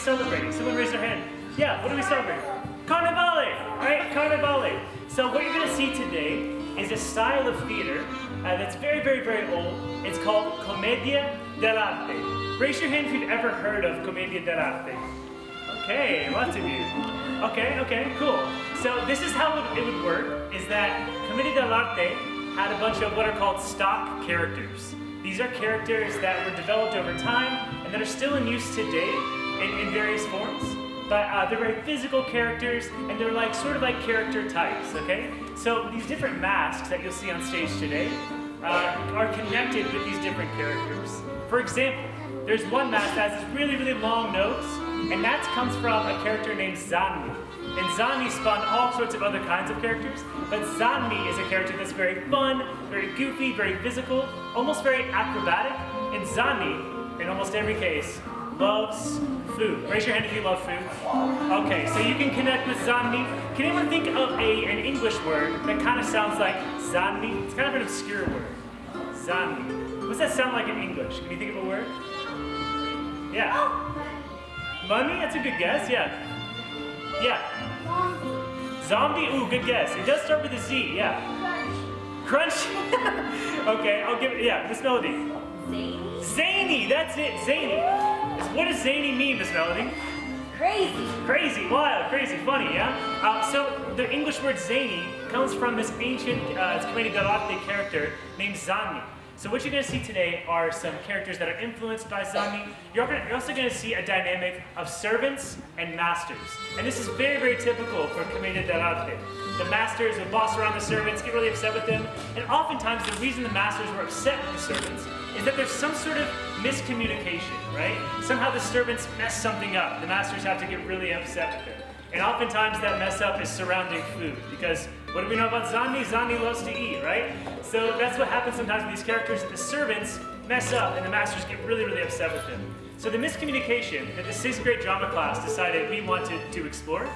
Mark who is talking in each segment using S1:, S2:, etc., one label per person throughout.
S1: celebrating? Someone raise their hand. Yeah, what are we celebrating? Carnevale, right? Carnevale. So what you're going to see today is a style of theater that's very, very, very old. It's called Commedia Dell'arte. Raise your hand if you've ever heard of Commedia Dell'arte. Okay, lots of you. Okay, cool. So this is how it would work, is that Commedia Dell'arte had a bunch of what are called stock characters. These are characters that were developed over time and that are still in use today in various forms. But they're very physical characters, and they're like sort of like character types, okay? So these different masks that you'll see on stage today are connected with these different characters. For example, there's one mask that has this really, really long nose, and that comes from a character named Zanni. And Zanni spawned all sorts of other kinds of characters, but Zanni is a character that's very fun, very goofy, very physical, almost very acrobatic, and Zanni, in almost every case, loves food. Raise your hand if you love food. Okay, so you can connect with Zanni. Can anyone think of an English word that kind of sounds like Zanni? It's kind of an obscure word. Zanni. What does that sound like in English? Can you think of a word? Yeah. Money? That's a good guess, yeah. Yeah. Zombie? Ooh, good guess. It does start with a Z, yeah. Crunch? Okay, I'll give it, yeah, Miss Melody. Zany, that's it, zany. What does zany mean, Miss Melody?
S2: Crazy.
S1: Crazy, wild, crazy, funny, yeah? So the English word zany comes from this ancient Commedia dell'arte character named Zanni. So what you're going to see today are some characters that are influenced by Zanni. You're also going to see a dynamic of servants and masters. And this is very, very typical for Commedia dell'arte. The masters would boss around the servants, get really upset with them, and oftentimes the reason the masters were upset with the servants is that there's some sort of miscommunication, right? Somehow the servants mess something up. The masters have to get really upset with them. And oftentimes that mess up is surrounding food, because what do we know about Zanni? Zanni loves to eat, right? So that's what happens sometimes with these characters, that the servants mess up and the masters get really, really upset with them. So the miscommunication that the 6th grade drama class decided we wanted to explore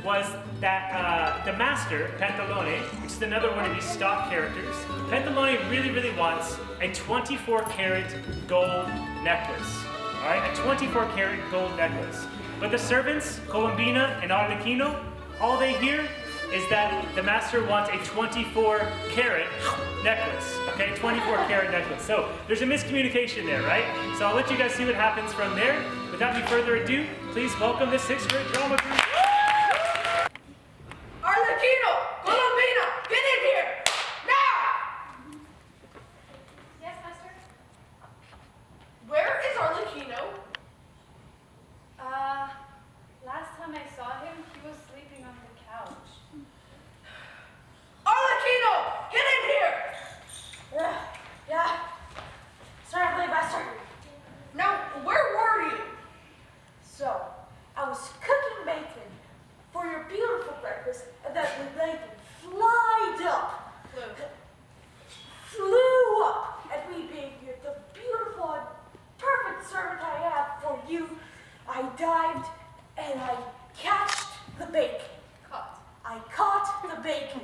S1: was that the master, Pantalone, which is another one of these stock characters, Pantalone really, really wants a 24-karat gold necklace. All right, a 24-karat gold necklace. But the servants, Colombina and Arlecchino, all they hear is that the master wants a 24-karat necklace, okay? 24-karat necklace. So there's a miscommunication there, right? So I'll let you guys see what happens from there. Without any further ado, please welcome the 6th grade drama group.
S3: Arlecchino! Colombina! Get in here! Now!
S2: Yes, Master?
S3: Where is Arlecchino?
S2: Last time I saw him, he was sleeping on the couch.
S3: Arlecchino! Get in here!
S4: Yeah. Certainly, Master.
S3: Now, where were you?
S4: So, I was cooking bacon for your beautiful breakfast, and then the bacon flied up. Flew up, and me being the beautiful and perfect servant I have for you, I dived and I catched the bacon. I caught the bacon.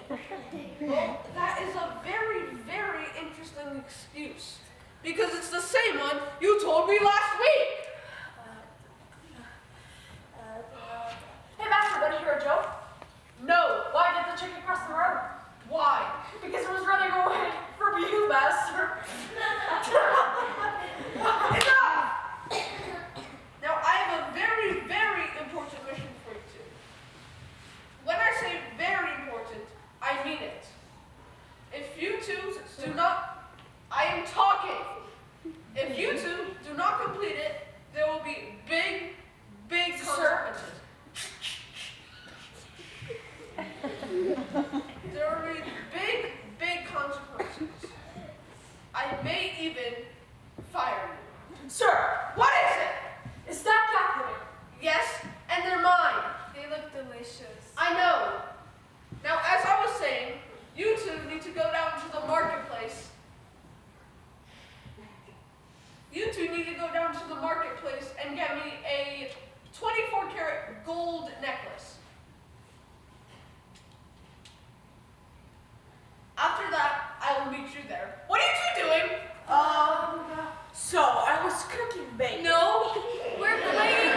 S3: Well, that is a very, very interesting excuse. Because it's the same one you told me last week.
S4: Hey, Master, want to hear a joke?
S3: No.
S4: Why did the chicken cross the road?
S3: Why?
S4: Because it was running away from you, Master.
S3: Enough! Now, I have a very, very important mission for you two. When I say very important, I mean it. If you two do not, I am talking. If you two do not complete it, there will be big, big consequences. There will be big, big consequences. I may even fire you.
S4: Sir,
S3: What is it?
S4: is that calculated?
S3: Yes, and they're mine.
S2: They look delicious.
S3: I know. Now, as I was saying, you two need to go down to the marketplace. You two need to go down to the marketplace and get me a 24-karat gold necklace. After that, I will meet you there. What are you two doing?
S4: So I was cooking bacon.
S3: No, we're playing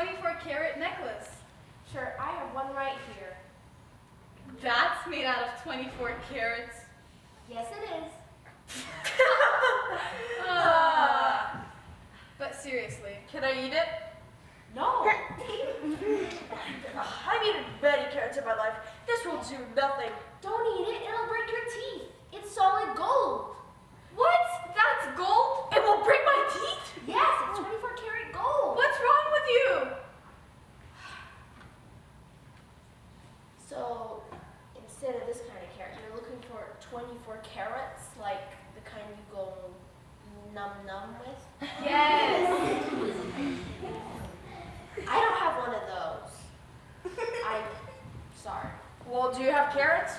S2: 24-karat necklace.
S4: Sure, I have one right here.
S2: That's made out of 24 carats.
S4: Yes, it is.
S2: But seriously,
S3: Can I eat it?
S4: No. I've eaten many carrots in my life. This will do nothing. Don't eat it, it'll break your teeth. It's solid gold.
S2: what? That's gold?
S4: It will break my teeth? Yes, it's 24 karat gold.
S2: What's wrong with you?
S4: So, instead of this kind of carrot, you're looking for 24 carats, like the kind you go num-num with?
S2: Yes.
S4: I don't have one of those. Sorry.
S3: Well, do you have carrots?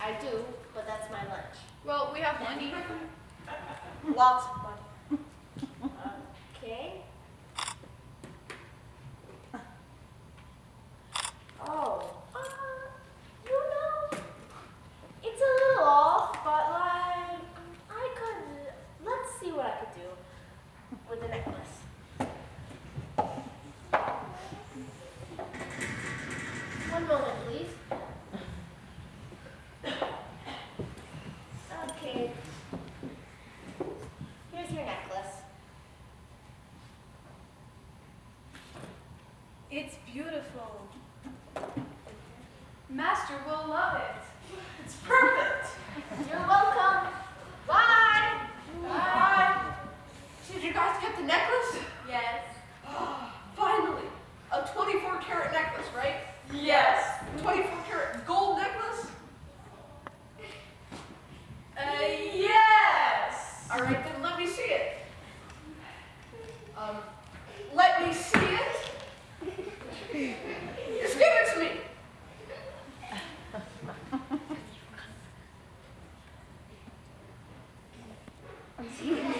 S4: I do, but that's my lunch.
S2: Well, we have money.
S3: Lots of money.
S4: Okay. Oh. It's a little off, but like, let's see what I could do with the necklace. One moment, please. Okay. Here's your necklace.
S2: It's beautiful. Master will love it.
S3: It's perfect.
S4: You're welcome. Bye.
S3: Bye. Did you guys get the necklace?
S2: Yes.
S3: Finally, a 24-karat necklace, right?
S2: Yes.
S3: 24-karat gold necklace?
S2: Yes.
S3: All right, then let me see it. Let me see it. Just give it to me.
S4: See?